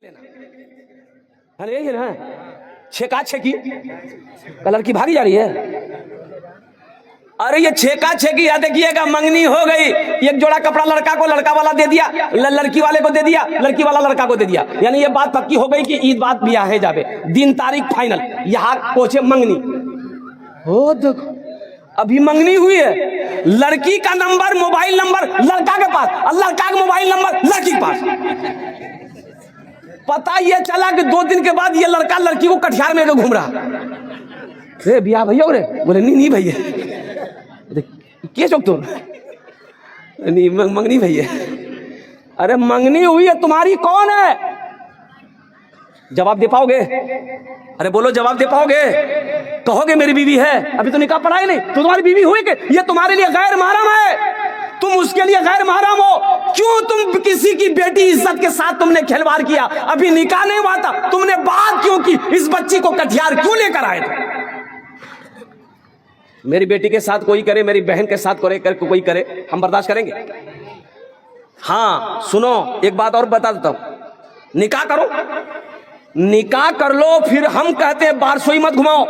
यही ना छेका छेकी कलर की भागी जा रही है। अरे ये छेका छेकी या देखिएगा मंगनी हो गई, एक जोड़ा कपड़ा लड़का को लड़का वाला दे दिया, लड़की वाले को दे दिया, लड़की वाला लड़का को दे दिया, यानी ये बात पक्की हो गई कि ईद बात ब्याह है जावे, दिन तारीख फाइनल, यहाँ पहुंचे मंगनी। हो देखो अभी मंगनी हुई है, लड़की का नंबर मोबाइल नंबर लड़का के पास और लड़का का मोबाइल नंबर लड़की के पास। पता ये चला कि 2 दिन के बाद ये लड़का लड़की को कटिहार में घूम रहा। रे बिया भैया रे, बोले नहीं भैया के चौक तो नहीं मंगनी भैया। अरे मंगनी हुई है तुम्हारी कौन है, जवाब दे पाओगे? अरे बोलो जवाब दे पाओगे? कहोगे मेरी बीवी है, अभी तो निकाह पढ़ा ही नहीं, तो तुम्हारी बीवी हुई कि ये तुम्हारे लिए गैर महरम है, तुम उसके लिए गैर महरम हो। क्यों तुम किसी की बेटी इज्जत के साथ तुमने खिलवाड़ किया? अभी निकाह नहीं हुआ था, तुमने बात क्यों की? इस बच्ची को कटिहार क्यों लेकर आए थे? मेरी बेटी के साथ कोई करे, मेरी बहन के साथ कोई करे, हम बर्दाश्त करेंगे? हाँ सुनो एक बात और बता देता हूं, निकाह करो, निकाह कर लो, फिर हम कहते हैं बारसोई मत घुमाओ,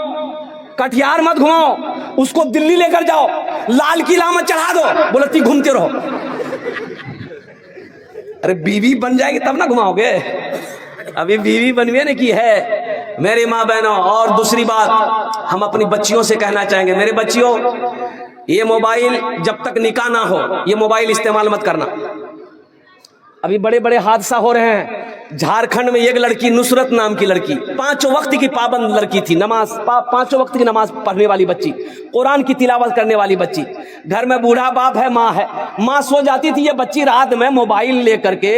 कटिहार मत घुमाओ, उसको दिल्ली लेकर जाओ, लाल किला में चढ़ा दो, बोलती घूमते रहो। अरे बीवी बन जाएगी तब ना घुमाओगे, अभी बीवी बनवे ने की है मेरी माँ बहनों। और दूसरी बात हम अपनी बच्चियों से कहना चाहेंगे, मेरे बच्चियों ये मोबाइल जब तक निकाह ना हो ये मोबाइल इस्तेमाल मत करना। अभी बड़े बड़े हादसा हो रहे हैं। झारखंड में एक लड़की नुसरत नाम की लड़की, 5 वक्त की पाबंद लड़की थी, नमाज 5 वक्त की नमाज पढ़ने वाली बच्ची, कुरान की तिलावत करने वाली बच्ची, घर में बूढ़ा बाप है, माँ है, माँ सो जाती थी, ये बच्ची रात में मोबाइल लेकर के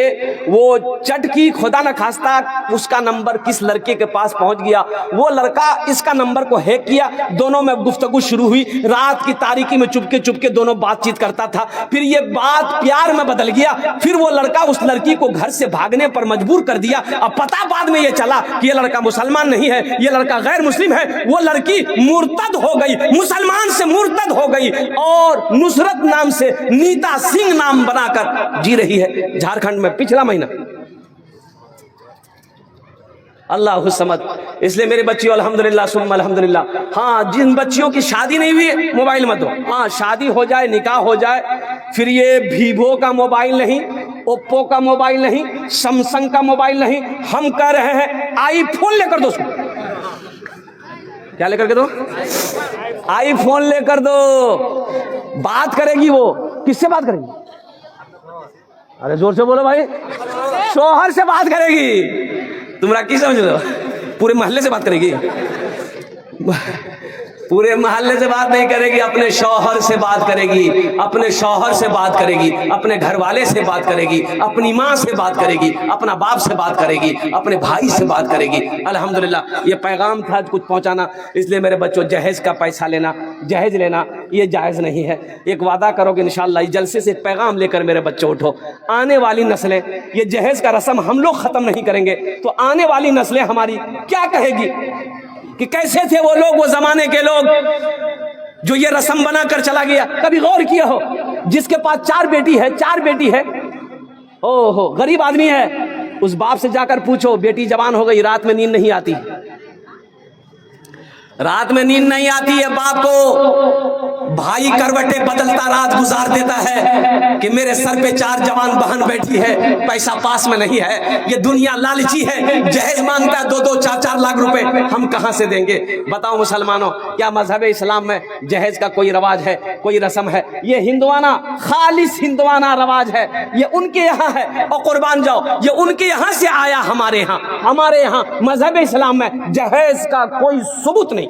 वो चटकी, खुदा न खास्ता उसका नंबर किस लड़के के पास पहुंच गया, वो लड़का इसका नंबर को हैक किया, दोनों में गुफ्तगू शुरू हुई, रात की तारीकी में चुपके चुपके दोनों बातचीत करता था, फिर ये बात प्यार में बदल गया, फिर वो लड़का उस लड़की को घर से भागने पर मजबूर कर दिया। अब पता बाद में ये चला कि ये लड़का मुसलमान नहीं है, ये लड़का गैर मुस्लिम है, वो लड़की मुर्तद हो गई, मुसलमान से मुर्तद हो गई और नुसरत नाम से नीता सिंह नाम बनाकर जी रही है झारखंड में पिछला महीना। अल्लाह समद। इसलिए मेरे बच्चियों अल्हम्दुलिल्लाह सुम्मा अल्हम्दुलिल्लाह, हाँ जिन बच्चियों की शादी नहीं हुई मोबाइल मत दो, हाँ शादी हो जाए निकाह हो जाए फिर ये वीवो का मोबाइल नहीं, ओप्पो का मोबाइल नहीं, सैमसंग का मोबाइल नहीं, हम कह रहे हैं आईफोन लेकर दो उसको। क्या लेकर के दो? आईफोन लेकर दो। बात करेगी वो, किससे बात करेगी? अरे जोर से बोलो भाई। शौहर से बात करेगी। तुमरा की समझ लो, पूरे मोहल्ले से बात करेगी? पूरे मोहल्ले से बात नहीं करेगी, अपने शौहर से बात करेगी, अपने शौहर से बात करेगी, अपने घर वाले से बात करेगी, अपनी माँ से बात करेगी, अपना बाप से बात करेगी, अपने भाई से बात करेगी। अल्हम्दुलिल्लाह ये पैगाम था कुछ पहुँचाना। इसलिए मेरे बच्चों जहेज का पैसा लेना, जहेज लेना ये जायज़ नहीं है। एक वादा करोगे इंशाअल्लाह, इस जलसे से एक पैगाम लेकर मेरे बच्चों उठो। आने वाली नस्लें ये जहेज का रस्म हम लोग ख़त्म नहीं करेंगे तो आने वाली नस्लें हमारी क्या कहेगी कि कैसे थे वो लोग, वो जमाने के लोग जो ये रस्म बना कर चला गया। कभी गौर किया हो जिसके पास 4 बेटी है, ओहो गरीब आदमी है, उस बाप से जाकर पूछो बेटी जवान हो गई, रात में नींद नहीं आती, रात में नींद नहीं आती है, बाप को भाई करवटे बदलता रात गुजार देता है कि मेरे सर पे 4 जवान बहन बैठी है, पैसा पास में नहीं है, ये दुनिया लालची है, जहेज मांगता है 2-2 4-4 लाख रुपए, हम कहां से देंगे? बताओ मुसलमानों, क्या मजहब इस्लाम में जहेज का कोई रवाज है, कोई रस्म है? ये हिंदुआना, खालिस हिंदुआना रवाज है, ये उनके यहाँ है और कुर्बान जाओ, ये उनके यहाँ से आया हमारे यहाँ मजहब इस्लाम में जहेज का कोई सबूत नहीं।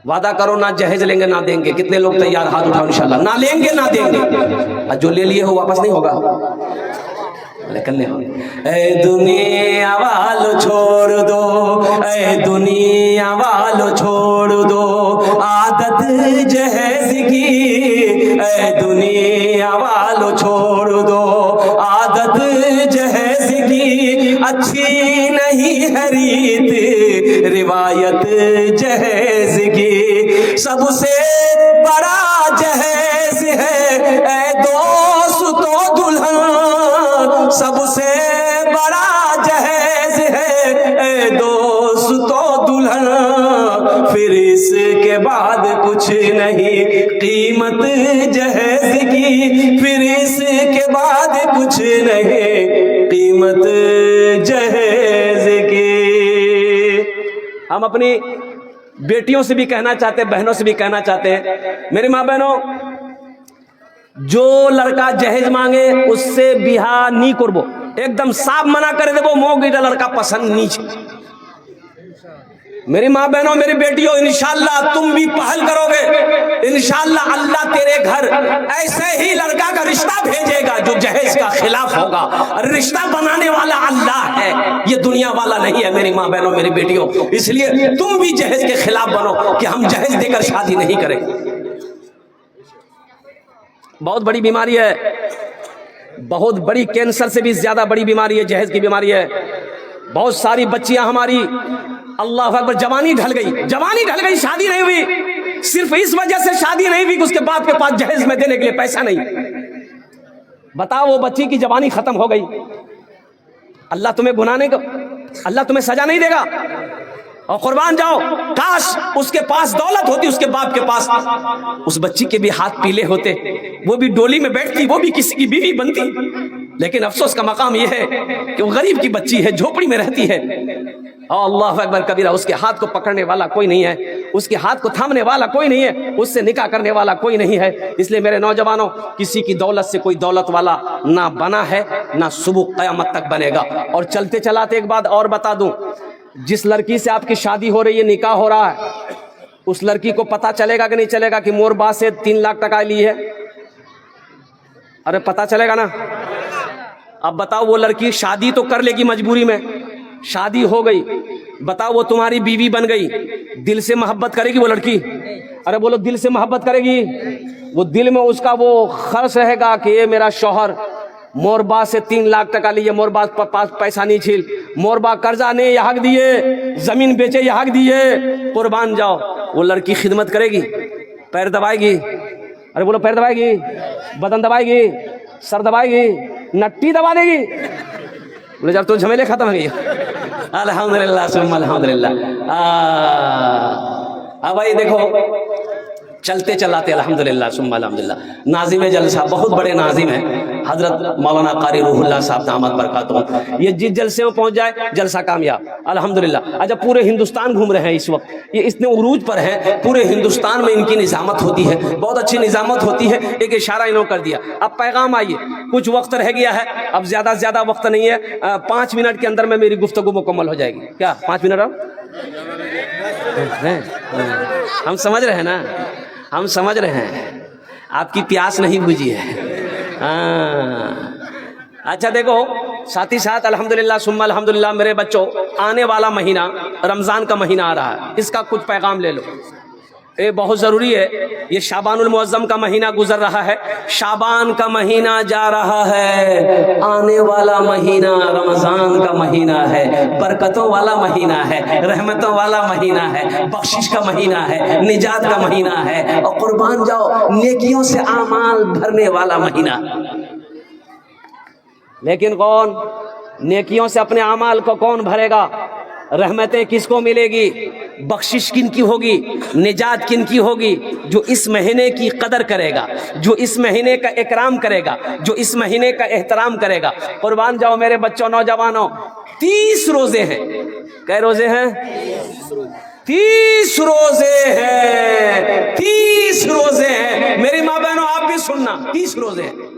वादा करो ना जहेज लेंगे ना देंगे। कितने लोग तैयार? हाथ उठाओ इंशाल्लाह। ना लेंगे ना देंगे, और जो ले लिए हो वापस नहीं होगा। लेकिन ए दुनिया वालों छोड़ दो, ए दुनिया वालों छोड़ दो आदत जहेज की, ए दुनिया वालों छोड़ दो आदत जहेज की, अच्छी नहीं है रीत रिवायत जहेज की, सबसे बड़ा जहेज है ए दोस्तों दुल्हन, सबसे बड़ा जहेज नहीं, कीमत जहेज की फिर इसके बाद कुछ नहीं, कीमत जहेज की। हम अपनी बेटियों से भी कहना चाहते हैं, बहनों से भी कहना चाहते हैं, मेरी माँ बहनों, जो लड़का जहेज मांगे उससे बिहा नहीं करबो, एकदम साफ मना कर देबो, मोग इटा लड़का पसंद नहीं छे। मेरी माँ बहनों, मेरी बेटियों, इंशाअल्लाह तुम भी पहल करोगे, इंशाअल्लाह अल्लाह तेरे घर ऐसे ही लड़का का रिश्ता भेजेगा जो जहेज का खिलाफ होगा। रिश्ता बनाने वाला अल्लाह है, ये दुनिया वाला नहीं है। मेरी माँ बहनों, मेरी बेटियों, इसलिए तुम भी जहेज के खिलाफ बनो कि हम जहेज देकर शादी नहीं करेंगे। बहुत बड़ी बीमारी है, बहुत बड़ी, कैंसर से भी ज्यादा बड़ी बीमारी है, जहेज की बीमारी है। बहुत सारी बच्चियां हमारी, अल्लाह अकबर, जवानी ढल गई, जवानी ढल गई, शादी नहीं हुई, सिर्फ इस वजह से शादी नहीं हुई कि उसके बाप के पास जहेज में देने के लिए पैसा नहीं। बताओ, वो बच्ची की जवानी खत्म हो गई, अल्लाह तुम्हें गुनाह का, अल्लाह तुम्हें सजा नहीं देगा। और कुर्बान जाओ, काश उसके पास दौलत होती, उसके बाप के पास, उस बच्ची के भी हाथ पीले होते, वो भी डोली में बैठती, वो भी किसी की बीवी बनती। लेकिन अफसोस का मकाम यह है कि वो गरीब की बच्ची है, झोपड़ी में रहती है। अल्लाह अकबर कबीरा, उसके हाथ को पकड़ने वाला कोई नहीं है, उसके हाथ को थामने वाला कोई नहीं है, उससे निकाह करने वाला कोई नहीं है। इसलिए मेरे नौजवानों, किसी की दौलत से कोई दौलत वाला ना बना है, ना सुबह क़यामत तक बनेगा। और चलते चलाते एक बात और बता दूं, जिस लड़की से आपकी शादी हो रही है, निकाह हो रहा है, उस लड़की को पता चलेगा कि नहीं चलेगा कि मोर बा से 3 लाख टका ली है? अरे पता चलेगा ना। अब बताओ, वो लड़की शादी तो कर लेगी मजबूरी में, शादी हो गई, बताओ वो तुम्हारी बीवी बन गई, दिल से मोहब्बत करेगी वो लड़की? अरे बोलो, दिल से मोहब्बत करेगी? वो दिल में उसका वो खर्च रहेगा कि ये मेरा शौहर मोरबा से 3 लाख टका लिए, मोरबा पास पैसा नहीं छील, मोरबा कर्जा ने यहाँ दिए, जमीन बेचे यहाँ दिए। कुर्बान जाओ, वो लड़की खिदमत करेगी, पैर दबाएगी, अरे बोलो पैर दबाएगी, बदन दबाएगी, सर दबाएगी, नट्टी दबा देगी? बोले जब तो झमेले खत्म हो गई। अल्हम्दुलिल्लाह सुम्मा अल्हम्दुलिल्लाह। अब भाई देखो, चलते चलाते अल्हम्दुलिल्लाह सुम्मा अल्हम्दुलिल्लाह, नाजिम जलसा, बहुत बड़े नाजिम हैं हजरत मौलाना कारी रूहुल्लाह साहब दामत बरकातुहू। ये जिस जलसे में पहुंच जाए जलसा कामयाब अल्हम्दुलिल्लाह। अच्छा, पूरे हिंदुस्तान घूम रहे हैं इस वक्त, ये इतने उरूज पर हैं, पूरे हिंदुस्तान में इनकी निजामत होती है, बहुत अच्छी निजामत होती है। एक इशारा इन्होंने कर दिया, अब पैगाम आइए, कुछ वक्त रह गया है, अब ज्यादा से ज्यादा वक्त नहीं है, 5 मिनट के अंदर में मेरी गुफ्तगू मुकम्मल हो जाएगी। क्या 5 मिनट? अब हम समझ रहे हैं ना, हम समझ रहे हैं, आपकी प्यास नहीं बुझी है। अच्छा देखो, साथ ही साथ अल्हम्दुलिल्लाह सुम्मा अल्हम्दुलिल्लाह, मेरे बच्चों, आने वाला महीना रमज़ान का महीना आ रहा है, इसका कुछ पैगाम ले लो, ये बहुत ज़रूरी है। ये शाबानुल मुअज़्ज़म का महीना गुजर रहा है, शाबान का महीना जा रहा है, आने वाला महीना रमज़ान का महीना है, बरकतों वाला महीना है, रहमतों वाला महीना है, बख्शिश का महीना है, निजात का महीना है, और कुर्बान जाओ, नेकियों से आमाल भरने वाला महीना। लेकिन कौन नेकियों से अपने आमाल को कौन भरेगा? रहमतें किसको मिलेगी? बख्शिश किन की होगी? निजात किन की होगी? जो इस महीने की कदर करेगा, जो इस महीने का इकराम करेगा, जो इस महीने का एहतराम करेगा। कुर्बान जाओ मेरे बच्चों, नौजवानों, 30 रोजे हैं। कै रोजे हैं? 30 रोजे हैं, 30 रोजे हैं। मेरी माँ बहनों, आप भी सुनना, 30 रोजे हैं।